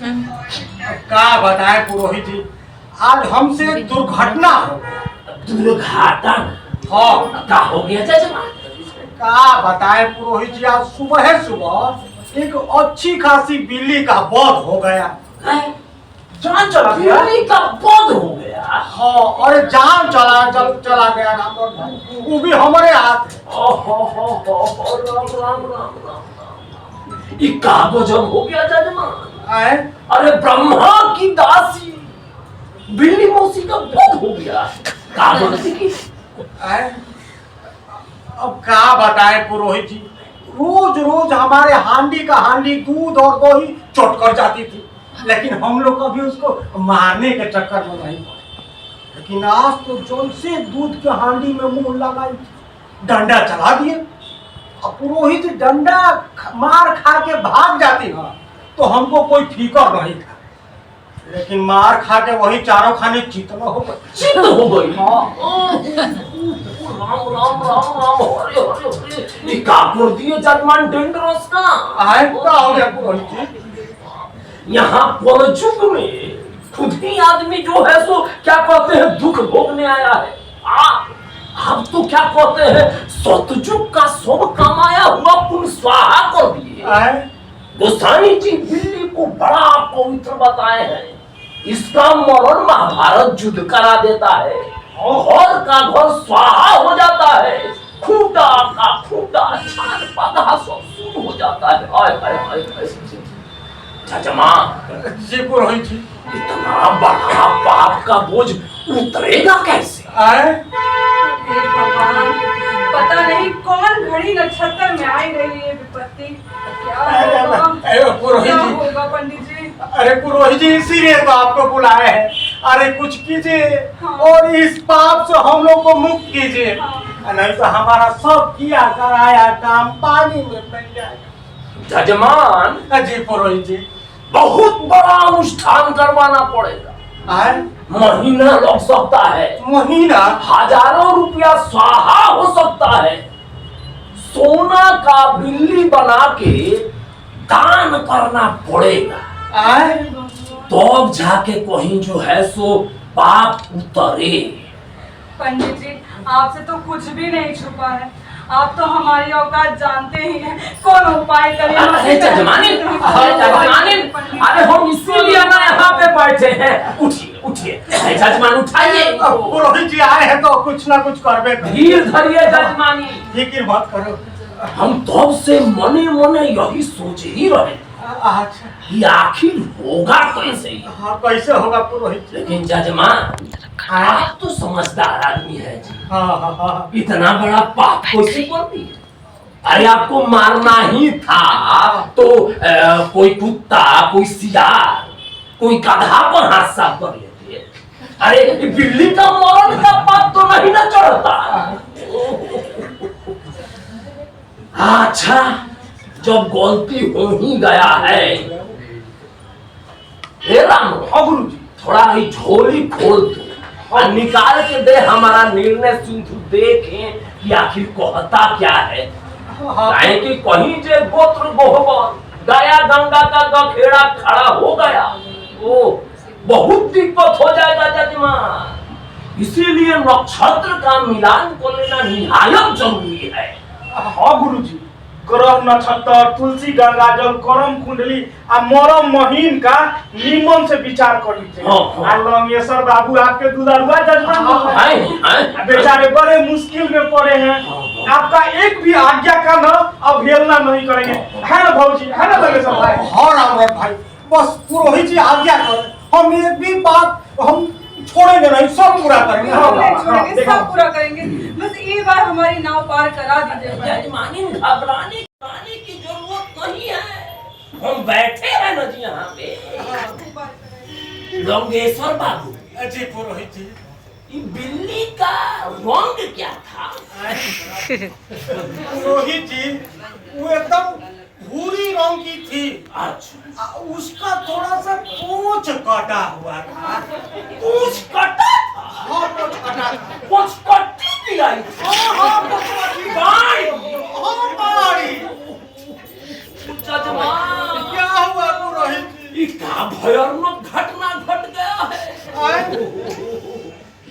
अब क्या बताए पुरोहित जी, आज हमसे दुर्घटना हो गई। दुर्घटना? हाँ, क्या हो गया जजमान? क्या बताए पुरोहित जी, आज सुबह एक अच्छी खासी बिल्ली का वध हो गया। जान चला गया? बिल्ली का वध हो गया? हाँ, और जान चला गया राम भाई, वो भी हमारे हाथ। राम राम राम राम। ये का गजब हो गया जजमान? अरे ब्रह्मा की दासी बिल्ली मौसी का वध हो गया। का बोलती की? अब क्या बताए पुरोहित जी, रोज रोज हमारे हांडी का हांडी दूध और दही चोट कर जाती थी, लेकिन हम लोग कभी उसको मारने के चक्कर में नहीं पड़े। लेकिन आज तो जौन से दूध के हांडी में मुंह लगाई डंडा चला दिए। अब पुरोहित डंडा मार खा के भाग जाती ना तो हमको कोई फिकर नहीं था, लेकिन मार खा के वही चारों खाने चित्त हो गई। राम राम राम राम। अरे अरे अरे, ये का कर दिए जजमान डेंजरस का? क्या हो गया पुरोहित जी? यहाँ कलयुग में खुद ही आदमी जो है सो क्या कहते हैं दुख भोगने आया है। आप तो क्या कहते हैं सतयुग का सब कमाया हुआ पुण्य स्वाहा कर दिए। गोसाई जी बिल्ली को बड़ा पवित्र बताए हैं, इसका मरण महाभारत युद्ध करा देता है, घर का घर स्वाहा हो जाता है, खूंटा का खूंटा छान पदा सब सून हो जाता है। हाय हाय हाय। जजमान जी पुरोहित जी, इतना बड़ा पाप का बोझ उतरेगा कैसे? भगवान, पता नहीं कौन घड़ी नक्षत्र में आई रही है विपत्ति। क्या होगा पंडित जी? अरे पुरोहित जी, इसीलिए तो आपको बुलाए हैं। अरे कुछ कीजिए। हाँ। और इस पाप से हम लोग को मुक्त कीजिए। हाँ। नहीं तो हमारा सब किया कराया काम पानी में बन जाएगा। जजमान जी पुरोहित जी, बहुत बड़ा अनुष्ठान करवाना पड़ेगा। महीना लग सकता है। महीना? हजारों रुपया स्वाहा हो सकता है। सोना का बिल्ली बना के दान करना पड़ेगा, तो जाके कहीं जो है सो पाप उतरे। पंडित जी, आपसे तो कुछ भी नहीं छुपा है, आप तो हमारी औकात जानते ही हैं। कौन उपाय करें? अरे जजमानी, अरे हम इसीलिए ना यहाँ पे बैठे हैं। उठिए उठिए जजमान, उठाइए। पुरोहित जी आए हैं तो कुछ ना कुछ करबे। धीर धरिए जजमानी, फिक्र मत करो। हम तब से मने मने यही सोच ही रहे अच्छा कि आखिर होगा कैसे। हाँ, कैसे होगा पुरोहित जी? लेकिन जजमान आप तो समझदार आदमी है जी। हाँ। इतना बड़ा पाप कैसे कर दिए? अरे आपको मारना ही था तो कोई कुत्ता, कोई सियार, कोई गधा पर हाथ साफ कर लेते। अरे बिल्ली का मरण का पाप तो नहीं ना चढ़ता। अच्छा, जब गलती हो ही गया है, हे राम गुरु जी, थोड़ा ही झोली खोल दो और निकाल के दे, हमारा निर्णय सिंधु देखें कि आखिर कहता क्या है। कि कहीं जे गोत्र गोहबर गया गंगा का गखेड़ा खड़ा हो गया, वो बहुत दिक्कत हो जाएगा जजमान। इसीलिए नक्षत्र का मिलान कर लेना निहायत जरूरी है। हाँ गुरुजी, ग्रह नक्षत्र, तुलसी, गंगा जल, करम कुंडली और मरम महीन का नियमन से विचार कर लीजिए। लंगेश्वर बाबू आपके दुलारुआ जजमान बेचारे बड़े मुश्किल में पड़े हैं, आपका एक भी आज्ञा का न अवहेलना नहीं करेंगे, है ना भाऊजी? है ना लंगेश्वर भाई? हाँ रामराज भाई, बस पुरोहित जी आज्ञा करें, हम एक भी बात हम छोड़ेंगे नहीं, सब पूरा करेंगे। छोड़ेंगे, सब पूरा करेंगे। बस एक बार हमारी नाव पार करा दीजिए। जजमानी, घबराने की जरूरत नहीं है, हम बैठे हैं ना जी यहाँ पे। लंगेश्वर बाबू जी पुरोहित जी, ये बिल्ली का रंग क्या था? पुरोहित जी, वो एकदम भूरी रंग की थी। अच्छा, उसका थोड़ा सा पूंछ कटा हुआ था। पूंछ कटा था? हाँ, पूंछ कटा था। पूंछ कटी भी आई थी? हाँ, पूंछ कटी बाड़ी। हाँ, बाड़ी। जजमान क्या हुआ पुरोहित जी? ये क्या भयानक घटना घट गया है।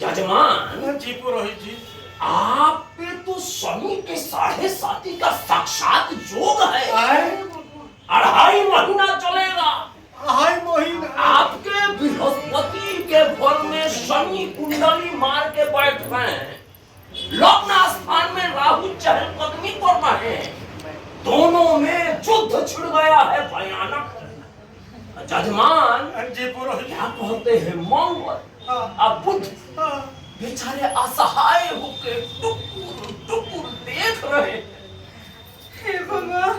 यजमान जी पुरोहित जी, आप पे तो शनि के 7.5 का साक्षात योग है। 2.5 महीना चलेगा। हाय मोहिन, आपके बृहस्पति के फल में शनि कुंडली मार के बैठ गए हैं। लग्न स्थान में राहु चहलकदमी कर रहे हैं। दोनों में युद्ध छिड़ गया है भयानक। जजमान जी पुरोहित, क्या कहते हैं मंगल अब बुध बेचारे असहाय होके टुकुर टुकुर देख रहे हैं। हे भगवान,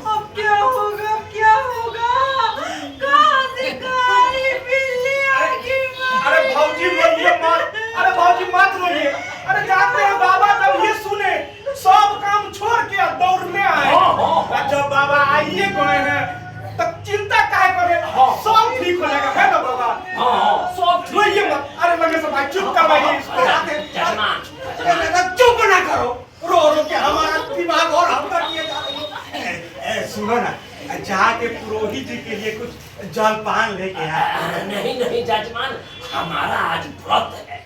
अब क्या होगा, क्या होगा? कहाँ से कहाँ बिल्ली आएगी? अरे भौजी रोइए मत, अरे भौजी मत रोइए। अरे जानते हैं बाबा जब ये सुने सब काम छोड़ के दौड़ने आए। जब बाबा आइए गए हैं तो चिंता काहे करे, सब ठीक हो जाएगा, है ना बाबा? सब ठीक। रोइए मत। अरे लगे सब भाई चुप करवाइए इसको। जजमान चुप ना करो, रो रो के हमारा दिमाग और हम कर दिए जा रहे हो। सुनो ना, जाके पुरोहित जी के लिए कुछ जलपान लेके आए। नहीं नहीं जजमान, हमारा आज व्रत है।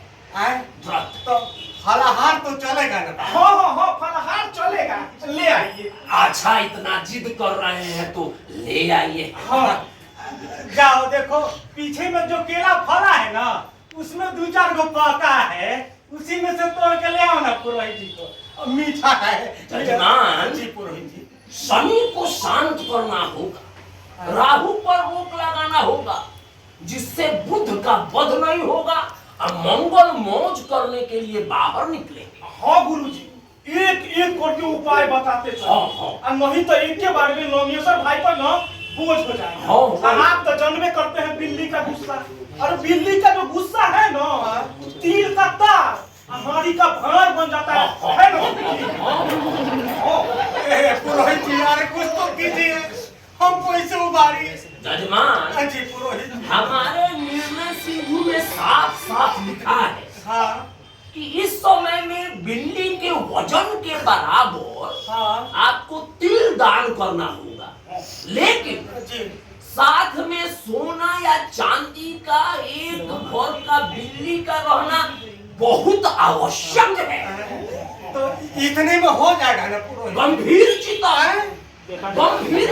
व्रत तो फलाहार तो चलेगा ना? हाँ फलाहार चलेगा, ले आइए। अच्छा इतना जिद कर रहे हैं तो ले आइए। हाँ, जाओ देखो पीछे में जो केला फला है ना, उसमें 2-4 गो पका है, उसी में से तोड़ के ले आओ ना पुरोहित जी को, मीठा है। जजमान जी पुरोहित जी, शनि को शांत करना होगा, राहु पर रोक लगाना होगा, जिससे बुध का वध नहीं होगा और मंगल मौज करने के लिए बाहर निकलेंगे। हाँ गुरुजी, एक एक करके उपाय बताते चलो। और नहीं तो एक के बारे में नोमेश्वर भाई पर ना बोझ हो जाएगा। और आप तो जानबे करते हैं बिल्ली का गुस्सा, और बिल्ली का जो गुस्सा है ना, तीर का तार हमारी का भार बन जाता है ना? पुरोहित जी यार कुछ तो कीजिए, हमको इसे उबारिए। जजमान जी पुरोहित, हमारे निर्णय सिंधु में साफ साफ लिखा है हाँ कि इस समय में बिल्ली के वजन के बराबर आपको तिल दान करना होगा, लेकिन जी साथ में सोना या चांदी का एक भर का बिल्ली का रहना बहुत आवश्यक है। तो इतने में हो जाएगा ना पुरोहित? गंभीर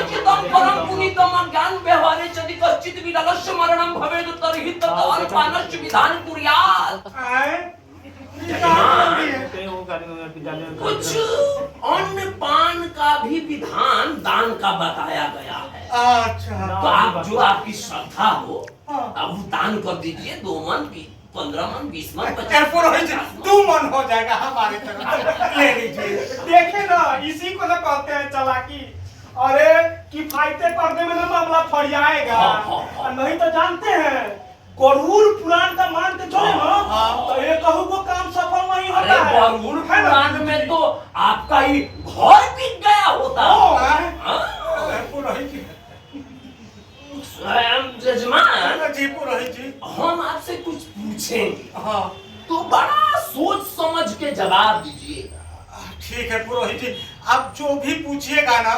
चित्तम परम पुनीतम ज्ञान व्यवहारे चदि कश्चित् विदगस्य मरणं भवेत् तर्हि तत् अल्पानश्च विधान कुर्यात्। कुछ अन्न पान का भी विधान दान का बताया गया है। अच्छा, तो आप जो आपकी श्रद्धा हो अब वो दान कर दीजिए। 2 मन 15 मन 20 मन 50 पुरोहित जी 2 मन हो जाएगा हमारे तरफ, ले लीजिए। देखे ना, इसी को ना कहते हैं चालाकी। अरे किफायते करने में ना मामला फरियाएगा। और नहीं तो जानते हैं गरुड़ पुराण का मान के चले ना, तो ये कहूँ वो काम सफल नहीं होता है। गरुड़ पुराण में तो आपका ही घर बिक गया होता है। पुरोहित जी, जजमान जी पुरोहित जी, हम आपसे कुछ पूछेंगे हाँ तो बड़ा सोच समझ के जवाब दीजिएगा। ठीक है पुरोहित जी, आप जो भी पूछिएगा ना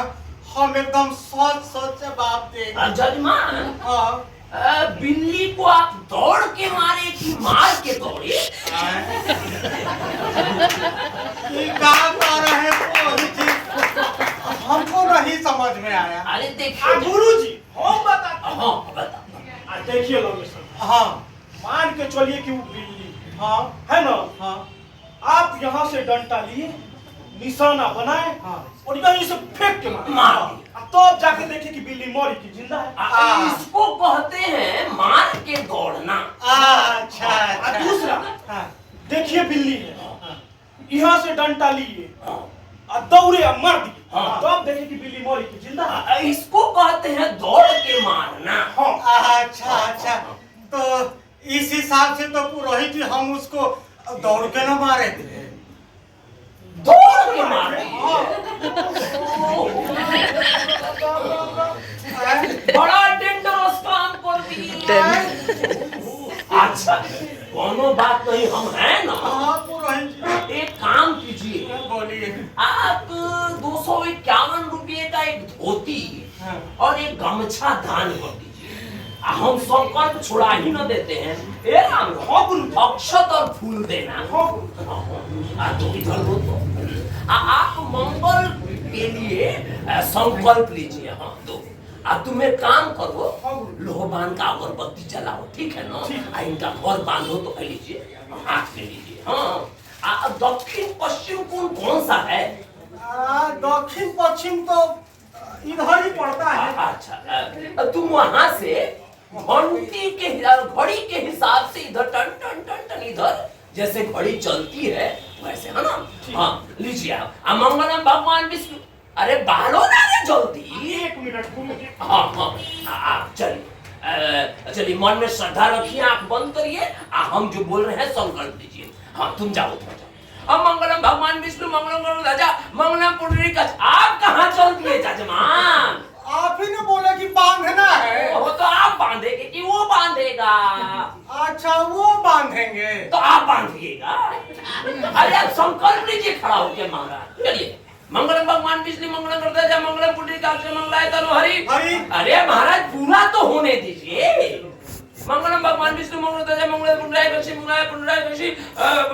हम एकदम सच जवाब देंगे। जजमान हाँ, बिल्ली को आप दौड़ के मारे कि मार के दौड़े? क्या कह रहे हैं पुरोहित जी, हमको नहीं समझ में आया। अरे देखिए गुरुजी हम बताते हैं। हाँ बता। देखिए लोकेशन, हाँ मान के चलिए कि वो बिल्ली हाँ है ना, हाँ आप यहाँ से डंडा लिए, निशाना बनाए और यहीं से फेंक के मार तो जाके देखे कि बिल्ली मरी की जिंदा है। इसको कहते हैं मार के दौड़ना। अच्छा, दूसरा हाँ देखिए बिल्ली है, यहाँ से डंडा लिए और दौड़े और मार दिए, तो आप देखिए कि बिल्ली मरी की जिंदा है। इसको कहते हैं दौड़ के मारना। अच्छा, तो इस हिसाब से तो पुरोहित जी हम उसको दौड़ के ना मारे थे, दौड़ के मारे। बड़ा डेंजरस काम कर दिए। अच्छा कोनो बात नहीं, हम हैं ना। हाँ पुरोहित जी, एक काम कीजिए, बोलिए। आप 251 रुपये का एक धोती और एक गमछा दान कर दीजिए। हम संकल्प छुड़ा ही न देते हैं। ए राम अक्षत और फूल देना। तो इधर दो तो आप मंगल के लिए संकल्प लीजिए। हाँ दो। तुम एक काम करो, लोहबान का अगरबत्ती जलाओ, ठीक है ना? इनका घर बांधो तो लीजिए, हाथ में लीजिए। हाँ दक्षिण पश्चिम कौन सा है? दक्षिण पश्चिम तो इधर ही पड़ता है। अच्छा तुम वहां से घंटी के घड़ी के हिसाब से इधर टन टन टन टन इधर जैसे घड़ी चलती है वैसे, है ना? हाँ लीजिए आप। मंगलम भगवान विष्णु। अरे बालो ना रे जल्दी। 1 मिनट। हाँ चलिए चलिए, मन में श्रद्धा रखिए, आंख बंद करिए, हम जो बोल रहे हैं संकल्प लीजिए। हाँ तुम जाओ। अब मंगलम भगवान विष्णु, मंगलम राजा, मंगलम पुंडरीकाक्ष। आप कहाँ चल दिए जजमान? आप ही ने बोला कि बांधना है। वो तो आप बांधेंगे कि वो बांधेगा? अच्छा वो बांधेंगे तो आप बांधिएगा। अरे आप संकल्प लीजिए खड़ा होकर महाराज। चलिए मंगलम भगवान विष्णु, मंगलम राजा, मंगलम पुंडरीकाक्ष, मंगलाय तनु हरि। अरे महाराज पूरा तो होने दीजिए। मंगलम भगवान विष्णु, मंगलम राजा, मंगलम पुंडरीकाक्ष, मंगलाय पुंडरीकाक्ष,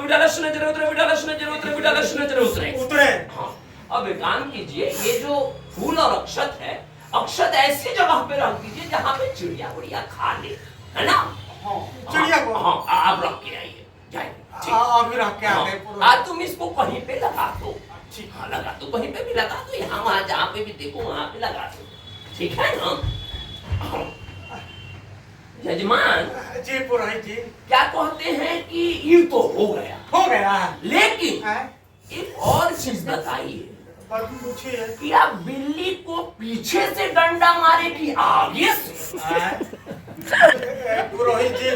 विडालक्ष्ण जरूर उतरे। हाँ अब एक काम कीजिए, ये जो फूल और अक्षत है, अक्षत ऐसी जगह पे रख दीजिए जहाँ पे चिड़िया उड़िया खा ले, है ना? चिड़िया को आप रख के आइए, जाइए। अभी रख के आते। तुम इसको कहीं पे लगा दो। ठीक है लगा दो, कहीं पे भी लगा दो, यहाँ वहाँ जहाँ पे भी देखो वहाँ पे लगा दो, ठीक है ना? यजमान जी पुरोहित जी, क्या कहते हैं कि ये तो हो गया, लेकिन एक और चीज बताइए कि आप बिल्ली को पीछे से डंडा मारे कि आगे से? पुरोहित जी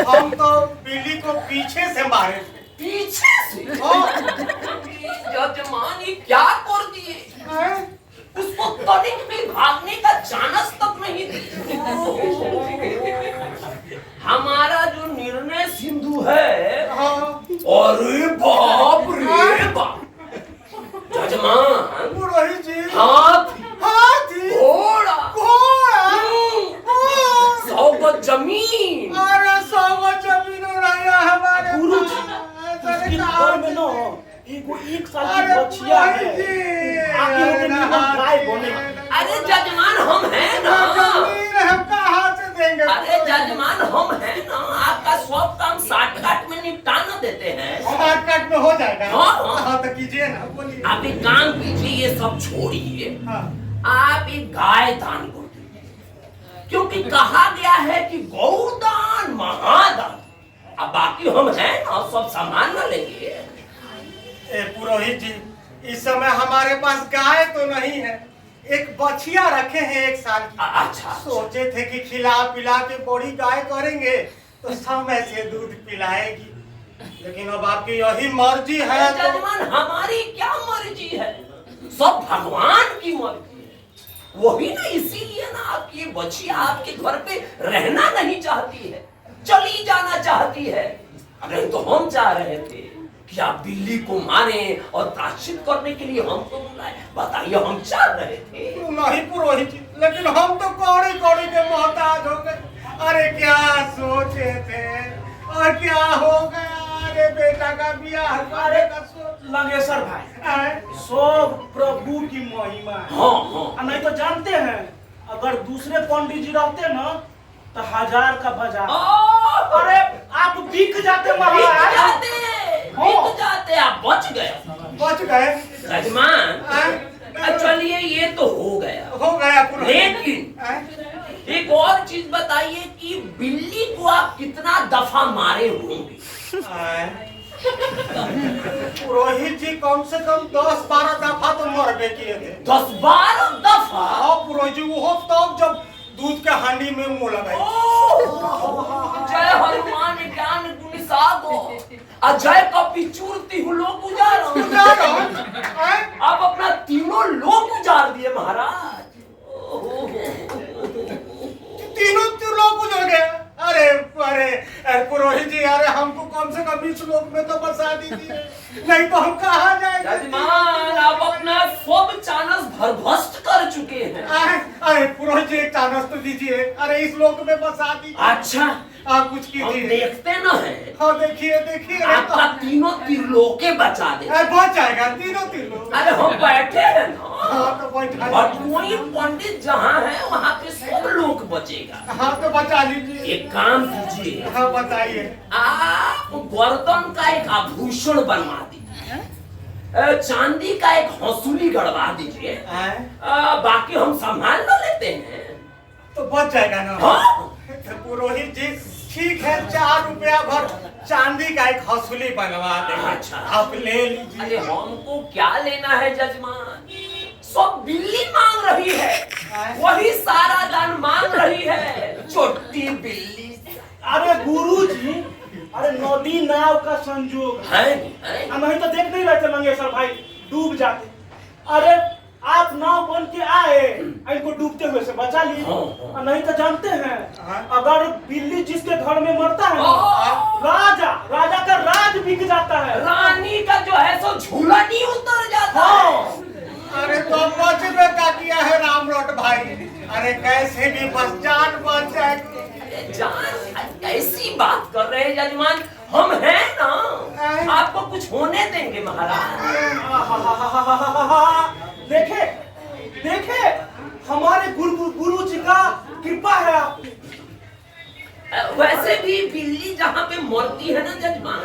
हम तो बिल्ली को पीछे से मारे। पीछे से? जजमान ये क्या कर दिए? उसको तनिक भी भागने का चांस तक नहीं दिए। हमारा जो निर्णय सिंधु है, अरे बाप रे बाप जजमान, पुरोहित जी हाथी घोड़ा 100 गज जमीन। अरे 100 गज जमीन रहा हमारे गुरु जी घर में ना एक साल की बच्चिया है, आगे होके निमन गाय बने। अरे जजमान हम हैं ना, हम कहाँ से देंगे? अरे जजमान हम हैं ना, आपका सब काम शॉर्टकट में निपटा न देते हैं। शॉर्टकट में हो जाएगा। हाँ तो कीजिए ना, बोलिए। आप एक काम कीजिए, ये सब छोड़िए, आप एक गाय दान कर दीजिए, क्योंकि कहा गया है कि गौदान महादान। अब बाकी हम हैं ना, सब सामान न लेंगे। पुरोहित जी इस समय हमारे पास गाय तो नहीं है, एक बछिया रखे हैं 1 साल की। अच्छा सोचे थे कि खिला पिला के बड़ी गाय करेंगे तो समय से दूध पिलाएगी, लेकिन अब आपकी यही मर्जी है। जजमान हमारी क्या मर्जी है, सब भगवान की मर्जी है। वही ना, इसीलिए ना आपकी बच्चिया आपके घर पे रहना नहीं चाहती है, चली जाना चाहती है। अरे तो हम चाह रहे थे कि आप बिल्ली को मारे और प्रायश्चित करने के लिए हमको बुलाए। बताइए हम चाह रहे थे। नहीं पुरोहित जी, लेकिन हम तो कौड़ी कौड़ी के मोहताज हो गए। अरे क्या सोचे थे और क्या हो गया। अरे बेटा का ब्याह करे का सोच। लंगेश्वर भाई सब प्रभु की महिमा है। हाँ। नहीं तो जानते हैं, अगर दूसरे पंडित जी रहते ना तो 1000 का बाजार। अरे आप बिक जाते महाराज, बिक जाते, आप बच गए जजमान। चलिए ये तो हो गया, लेकिन एक और चीज बताइए कि बिल्ली को आप कितना दफा मारे होंगे? पुरोहित जी कम से कम 10-12 दफा तो मरबे किए थे। 10-12 दफा? हाँ पुरोहित जी, वो तब जब दूध के हांडी में मुंह लगाई। जय हनुमान ज्ञान गुण साधो, अजय कपि चूरती हूँ लोग उजारो। आप अपना तीनों लोग उजार दिए महाराज। तीनों लोग उजड़ गए। अरे पुरोहित जी, अरे हमको कम से कम 20 लोग में तो बसा दीजिए, नहीं तो हम कहाँ जाएंगे? जजमान आप अपना सब चानस भरभस्त कर चुके हैं। अरे पुरोहित जी एक चानस तो दीजिए। अरे इस लोक में बसा दीजिए। अच्छा कुछ हम कीजिए। देखते न है हाँ देखिए देखिए। आपका तीनों त्रिलोके बचा दे। बच जाएगा तीनों तीनों। अरे हम बैठे हैं ना, हाँ तो बैठा और कोई पंडित जहाँ है वहाँ पे सब लोग बचेगा। हाँ तो बचा लीजिए। एक काम कीजिए, हाँ बताइए। आप गर्दन का एक आभूषण बनवा दीजिए, चांदी का एक हंसुली गड़वा दीजिए, बाकी हम संभाल न लेते हैं। तो बच जाएगा ना। हाँ? तो पुरोहित जी ठीक है, 4 रुपया भर चांदी का एक हंसुली बनवा देंगे। अच्छा। आप ले अरे लीजिए। हमको क्या लेना है जजमान, सब बिल्ली मांग रही है, वही सारा दान मांग रही है, छोटी बिल्ली। अरे गुरुजी, अरे नदी नाव का संजोग है। है? नहीं तो देख नहीं रहे थे मंगेशर भाई डूब जाते। अरे आप नाव बन के आए, इनको डूबते हुए से बचा लिए। और नहीं तो जानते हैं, अगर बिल्ली जिसके घर में मरता है राजा का राज बिक जाता है, रानी का जो है सो झूला नहीं उतर जाता है। अरे तो बचने का किया है रामलोट भाई। अरे कैसे भी बस जान बच जाएगी। जान ऐसी बात कर रहे हैं जजमान, हम हैं ना, आपको कुछ होने देंगे महाराज। देखे देखे हमारे गुरु जी का कृपा है आप। वैसे भी बिल्ली जहाँ पे मरती है ना जजमान,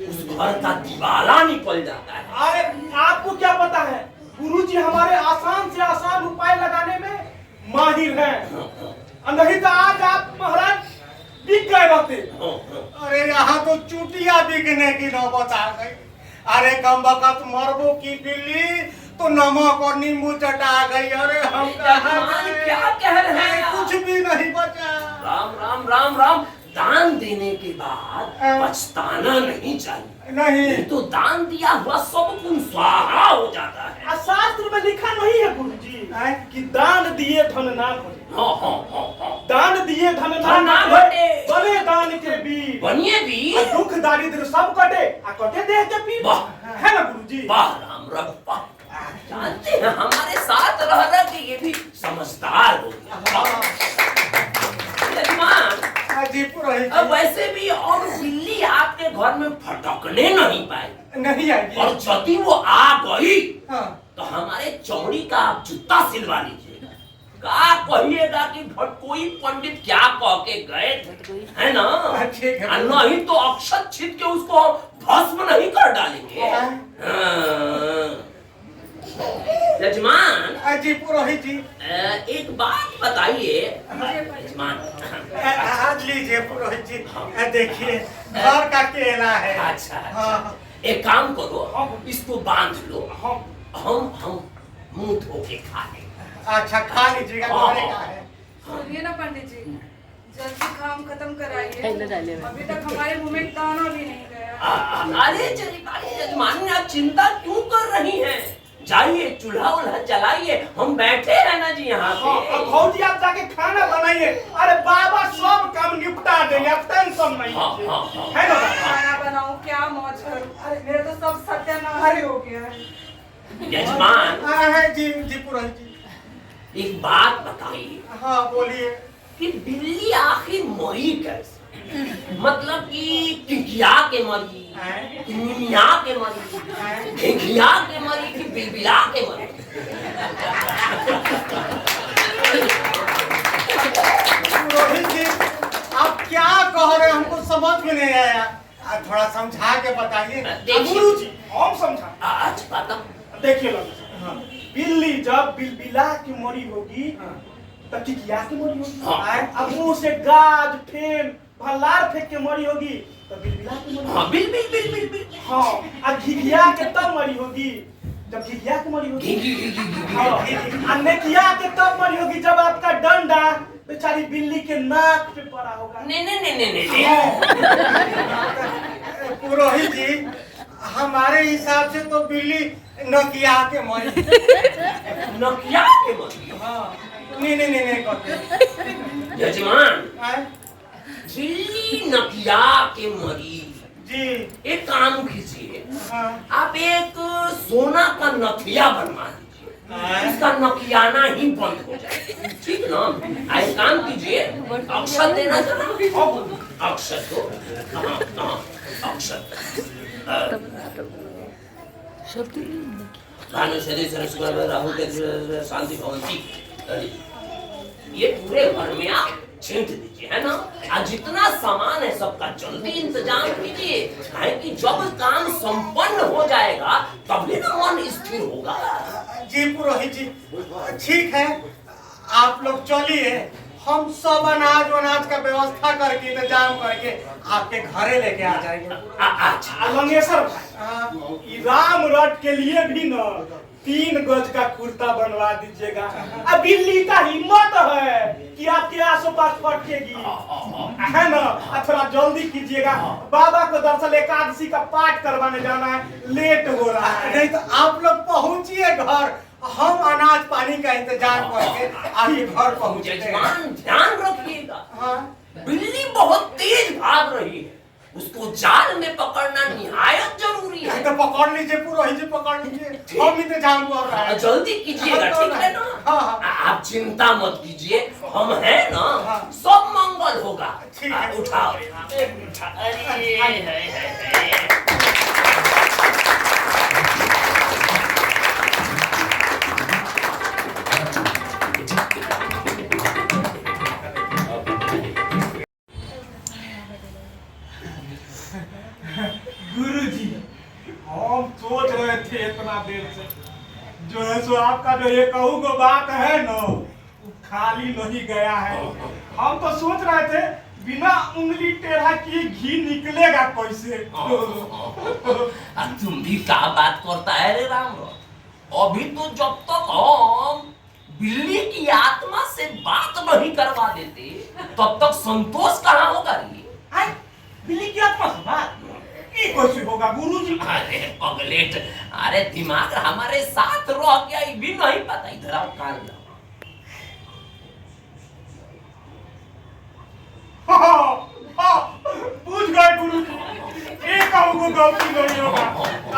उस घर का दीवाला निकल जाता है। अरे आपको क्या पता है, गुरुजी हमारे आसान से आसान उपाय लगाने में माहिर हैं। नहीं तो आज आप महाराज बिक गए रहते। अरे यहाँ तो चूटिया बिकने की नौबत आ गई। अरे कम वक्त मरबो की बिल्ली तो नमक और नींबू चटा गई। अरे हम क्या कह रहे हैं, कुछ भी नहीं बचा। राम राम राम राम, दान देने के बाद पछताना नहीं चाहिए। नहीं तो दान दिया हुआ सब कुछ स्वाहा हो जाता है। शास्त्र में लिखा नहीं है गुरुजी कि दान दिए धन ना घटे। दान दिए धन ना घटे, बने दान के बीच बनिए भी दुख दारिद्र सब कटे, कटे देह के पीठ। है ना गुरुजी? वाह राम राम वाह। जानते हैं हमारे साथ रह रह के ये भी समझदार हो गया। जी पुरोहित, अब वैसे भी और बिल्ली आपके घर में फटकने नहीं पाएगी। नहीं आएगी। और यदि वो आ गई तो हमारे चौड़ी का आप जूता सिलवा लीजिएगा। क्या कहिएगा कि कोई पंडित क्या कह के गए थे, है ना? नहीं तो अक्षत छीट के उसको भस्म नहीं कर डालेंगे। यजमान जी पुरोहित जी, एक बात बताइए यजमान। लीजिए पुरोहित जी, देखिए घर का केला है। अच्छा एक काम करो, इसको बांध लो, हम मुंह धो के खा लेंगे। अच्छा खा लीजिएगा। घरे का है। सुनिए ना पंडित जी, जल्दी काम खत्म कराइए, अभी तक हमारे मुंह में दाना भी नहीं गया। अरे यजमान आप चिंता क्यों कर रही हैं? जाइए चूल्हा उल्हा जलाइए, हम बैठे हैं ना जी यहाँ पे। भौजी आप जाके खाना बनाइए। अरे बाबा सब काम निपटा देंगे, आप टेंशन नहीं लीजिए। है ना? खाना बनाऊं क्या मौज करूं? अरे मेरा तो सब सत्यानाश हो गया है। यजमान जी जी पुरोहित जी, एक बात बताइए। हाँ बोलिए। कि बिल्ली आखिर मरी कैसे? मतलब कि टिकिया के मरी, कि निमिया के मरी, ढेकिया के मरी, कि बिलबिला के मरी? पुरोहित जी आप क्या कह रहे हैं, हमको समझ में नहीं आया। थोड़ा समझा के बताइए। गुरुजी हम समझा। अच्छा बता। देखिए बिल्ली जब बिलबिला की मरी होगी तो टिकिया की मरी होगी। अब मुंह से गाज फेन भल्लार फेंक के मरी होगी तो बिलबिला की मरी होगी। Bill bill bill bill bill. हाँ, घिघिया के तब मरी होगी जब घिघिया की मरी होगी। नेकिया के तब मरी होगी जब आपका डंडा बेचारी बिल्ली के नाक पे पड़ा होगा। नहीं। पुरोहित जी हमारे हिसाब से तो बिल्ली नकिया के मरी। नकिया के मरी? हाँ नहीं कहते। यजमान बिल्ली नकिया के मरी जी। एक काम कीजिए, हाँ। आप एक सोना का नथिया बनवा दीजिए। इसका नकियाना ही बंद हो जाए, ठीक ना? एक काम कीजिए, अक्षत देना जरा, अक्षत दो, अक्षत भानुषरी सरस्वती राहु के शांति भवंती, ये पूरे घर में आप छींट दीजिए, है ना? आज जितना सामान है सबका जल्दी इंतजाम कीजिए, कि जब काम संपन्न हो जाएगा तभी ना मन स्थिर होगा। जी पुरोहित जी, ठीक है, आप लोग चलिए, हम सब अनाज वनाज का व्यवस्था करके इंतजाम करके आपके घरे लेके आ जाएंगे। अच्छा लंगेश्वर भाई, राम रथ के लिए भी ना 3 गज का कुर्ता बनवा दीजिएगा। अब बिल्ली का हिम्मत है कि आपके आसपास फटकेगी, है ना? थोड़ा जल्दी कीजिएगा, बाबा को दरअसल एकादशी का पाठ करवाने जाना है, लेट हो रहा है। नहीं तो आप लोग पहुंचिए घर, हम अनाज पानी का इंतजाम करके आपके घर पहुंचे। ध्यान रखिएगा, हाँ, बिल्ली बहुत तेज भाग रही है, उसको जाल में पकड़ना निहायत जरूरी है। तो पकड़ लीजिए पुरोहित जी, पकड़ लीजिए, हम इंतजाम कर रहे हैं। जल्दी कीजिएगा, ठीक है ना? हाँ, आप चिंता मत कीजिए, हम हैं ना, हाँ। सब मंगल होगा। ठीक है। उठाओ, गुरुजी, हम सोच रहे थे इतना देर से, जो है सो आपका जो ये कहूँगा बात है ना, वो खाली नहीं गया है। हम तो सोच रहे थे बिना उंगली टेढ़ा किए घी निकलेगा कैसे। तुम भी क्या बात करता है रे राम? अभी तो जब तक हम बिल्ली की आत्मा से बात नहीं करवा देते तब तक संतोष कहाँ होगा रे? बिल्ली की आत्मा से बात ये कैसे होगा गुरुजी? अरे पगलेट, अरे दिमाग हमारे साथ रह गया, ये भी नहीं पता। इधर आओ, कान लो। पूछ गए गुरुजी, एक कहूँगा गलती नहीं होगा,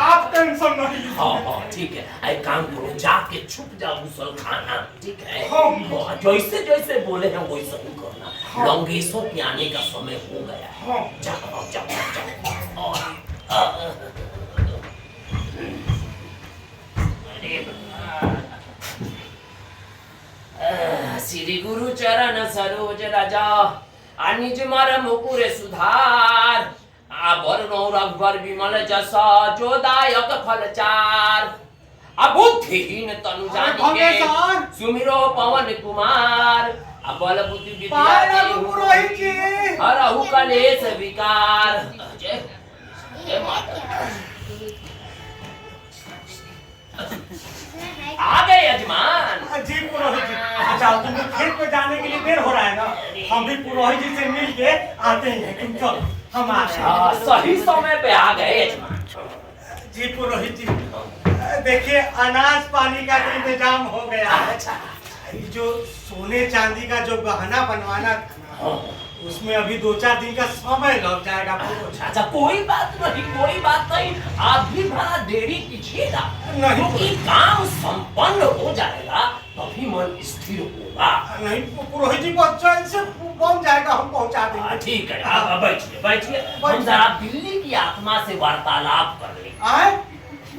आप टेंशन नहीं लीजिए। हाँ, ठीक है, एक काम करो, जाके छुप जाओ मुसल खाना, ठीक है? हाँ। जैसे जैसे बोले हैं वैसे ही करना। लंगेश्वर के आने का समय हो गया है। हाँ। जाओ जाओ जाओ। श्री गुरु चरण सरोज राजा, निज मर मुकुर सुधार, आभरण रघुवर विमल जसा, जो दायक फल चार। बुद्धिहीन तनु जानिके सुमिरो पवन कुमार, बल बुद्धि विद्या पुरोहित जी, हरहु कलेश विकार। जय जय माता। आ गए यजमान। जी पुरोहित जी, अच्छा तुम खेत पे जाने के लिए देर हो रहा है ना, हम भी पुरोहित जी से मिल के आते हैं। तुम चलो, हम आ रहे हैं। सही समय पे आ गए यजमान। जी पुरोहित जी, देखिए अनाज पानी का तो इंतजाम हो गया है। जो सोने चांदी का जो गहना बनवाना था ना, उसमें अभी 2-4 दिन का समय लग जाएगा। अच्छा, कोई बात नहीं, आप भी बड़ा देरी कीजिएगा, क्योंकि काम संपन्न हो जाएगा तभी मन स्थिर होगा। नहीं पुरोहित जी, बच्चा इनसे बन जाएगा, हम पहुंचा देंगे। ठीक है, आप बैठिए, हम जरा बिल्ली की आत्मा से वार्तालाप कर लें।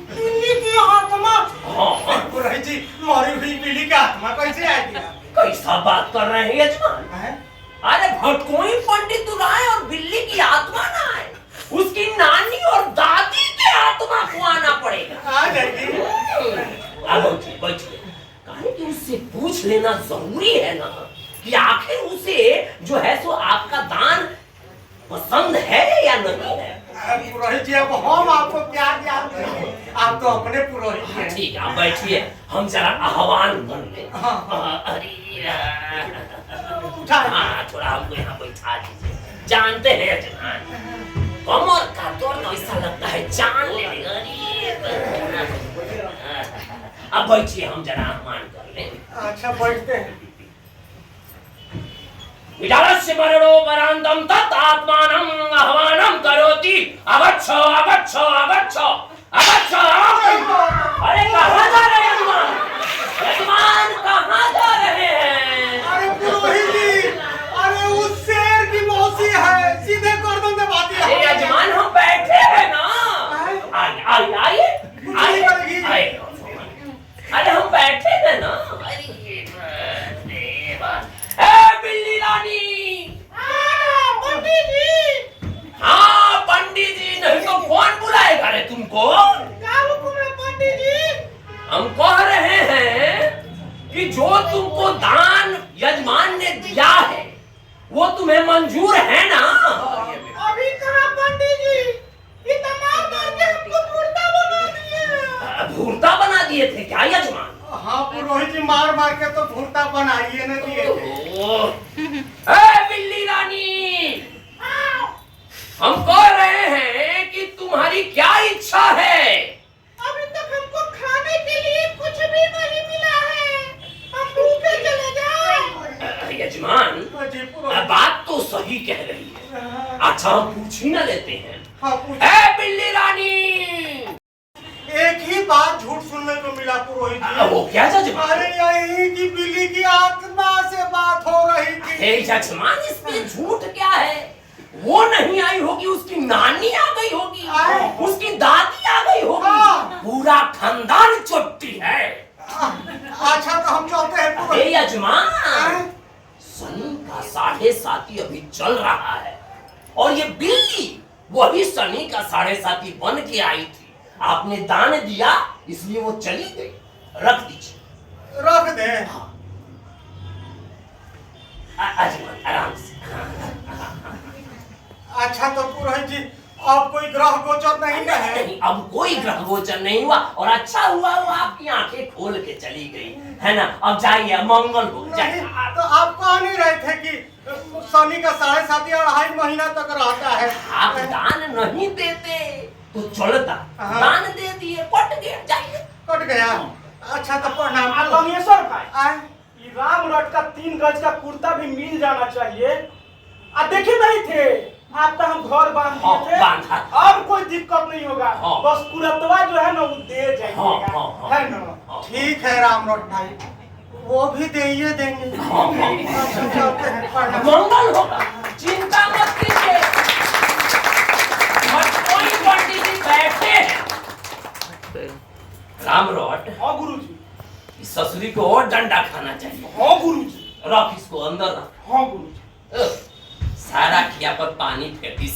बिल्ली की आत्मा? हाँ पुरोहित जी, मरी हुई बिल्ली की आत्मा कैसे आएगी? कैसा बात कर रहे हैं यजमान? अरे भटकोई पंडित राय और बिल्ली की आत्मा ना आए, उसकी नानी और दादी की आत्मा को आना पड़ेगा। आ जाएगी। बैठिए, कहीं कि उससे पूछ लेना जरूरी है ना, कि आखिर उसे जो है सो आपका दान पसंद है या नहीं है। पुरोहित जी, अब हम आपको क्या ज्ञान देंगे, आप तो अपने पुरोहित हैं। ठीक है, आप बैठिए, हम जरा आह्वान कर ले। अरे थोड़ा हमको यहाँ बैठा दीजिए। जानते हैं यजमान, कमर का दर्द ऐसा लगता है जान ले लेगा। अब बैठिए, हम जरा आह्वान कर ले। अच्छा, बैठते हैं। विचारस्य मरणो परांतम तत् आत्मानं आह्वानं करोति। अगच्छ अगच्छ अगच्छ अगच्छ। अरे कहाँ जा रहे हैं यजमान? है, सीधे गर्दन दबा दिया। अरे यजमान हम बैठे हैं ना। आइए आइए आइए आइए आइए। अरे हम बैठे हैं ना। अरे बिल्ली रानी। पंडित जी। हाँ पंडित जी, नहीं तो कौन बुलाएगा रे तुमको? क्या हुक्म है पंडित जी? हम कह रहे हैं कि जो तुमको दान यजमान ने दिया है वो तुम्हें मंजूर है ना? अभी कहाँ पंडित जी? इतना मार के हमको मुर्दा बना दिए। भूरता बना दिए थे क्या यजमान? हाँ पुरोहित जी, मार मार के तो भूरता बनाइए न दिए थे। ए बिल्ली रानी, हम कह रहे हैं कि तुम्हारी क्या इच्छा है? अभी तक हमको खाने के लिए कुछ भी नहीं मिला है, हम भूखे चले जाएं। यजमान, जी पुरोहित। बात तो सही कह रही है। अच्छा हम पूछ ही ना लेते हैं। हाँ पूछ। ए बिल्ली रानी, एक ही बात झूठ सुनने को मिला पुरोहित जी। वो क्या यजमान? अरे यही कि बिल्ली की आत्मा से बात हो रही थी। हे यजमान, इसमें झूठ क्या है? वो नहीं आई होगी, उसकी नानी आ गई होगी, उसकी दादी आ गई होगी, पूरा खानदान चुट्टी है। अच्छा तो हम चलते हैं पुरोहित। हे यजमान, शनि का 7.5 अभी चल रहा है और ये बिल्ली वही शनि का 7.5 बन के आई थी। आपने दान दिया इसलिए वो चली गई। रख दीजिए। रख दे। यजमान आराम से। अच्छा तो पुरोहित जी, अब कोई ग्रह गोचर नहीं न है? नहीं, अब कोई ग्रह गोचर नहीं हुआ और अच्छा हुआ वो आपकी आंखें खोल के चली गई है ना। अब जाइए, मंगल हो नहीं, जाइए। तो आप कह नहीं रहे थे कि शनि का 7.5 2.5 महीना तक रहता है? आप दान नहीं देते तो चलता, हाँ। दान दे दिए, कट गया, जाइए। कट गया। अच्छा तो प्रणाम। लंगेश्वर भाई, आए। ये राम रट का 3 गज का कुर्ता भी मिल जाना चाहिए। देखे नहीं थे आपका हम घर बांध दिए हाँ, थे। बांधा। अब कोई दिक्कत नहीं होगा। हाँ। बस कुरतवा जो है ना वो दे जाइएगा, हाँ, है ना? ठीक है रामरोट भाई, वो भी देंगे। अच्छा, चलते हैं, प्रणाम। मंगल होगा, चिंता मत कीजिए। बस कोई पंडित जी बैठे हैं। रामरोट, हाँ गुरुजी। इस ससुरी को और डंडा खाना चाहिए। हाँ गुरुजी। रख इसको अंदर रख। हाँ गुरुजी। सारा खिया पर पानी फेंक दी।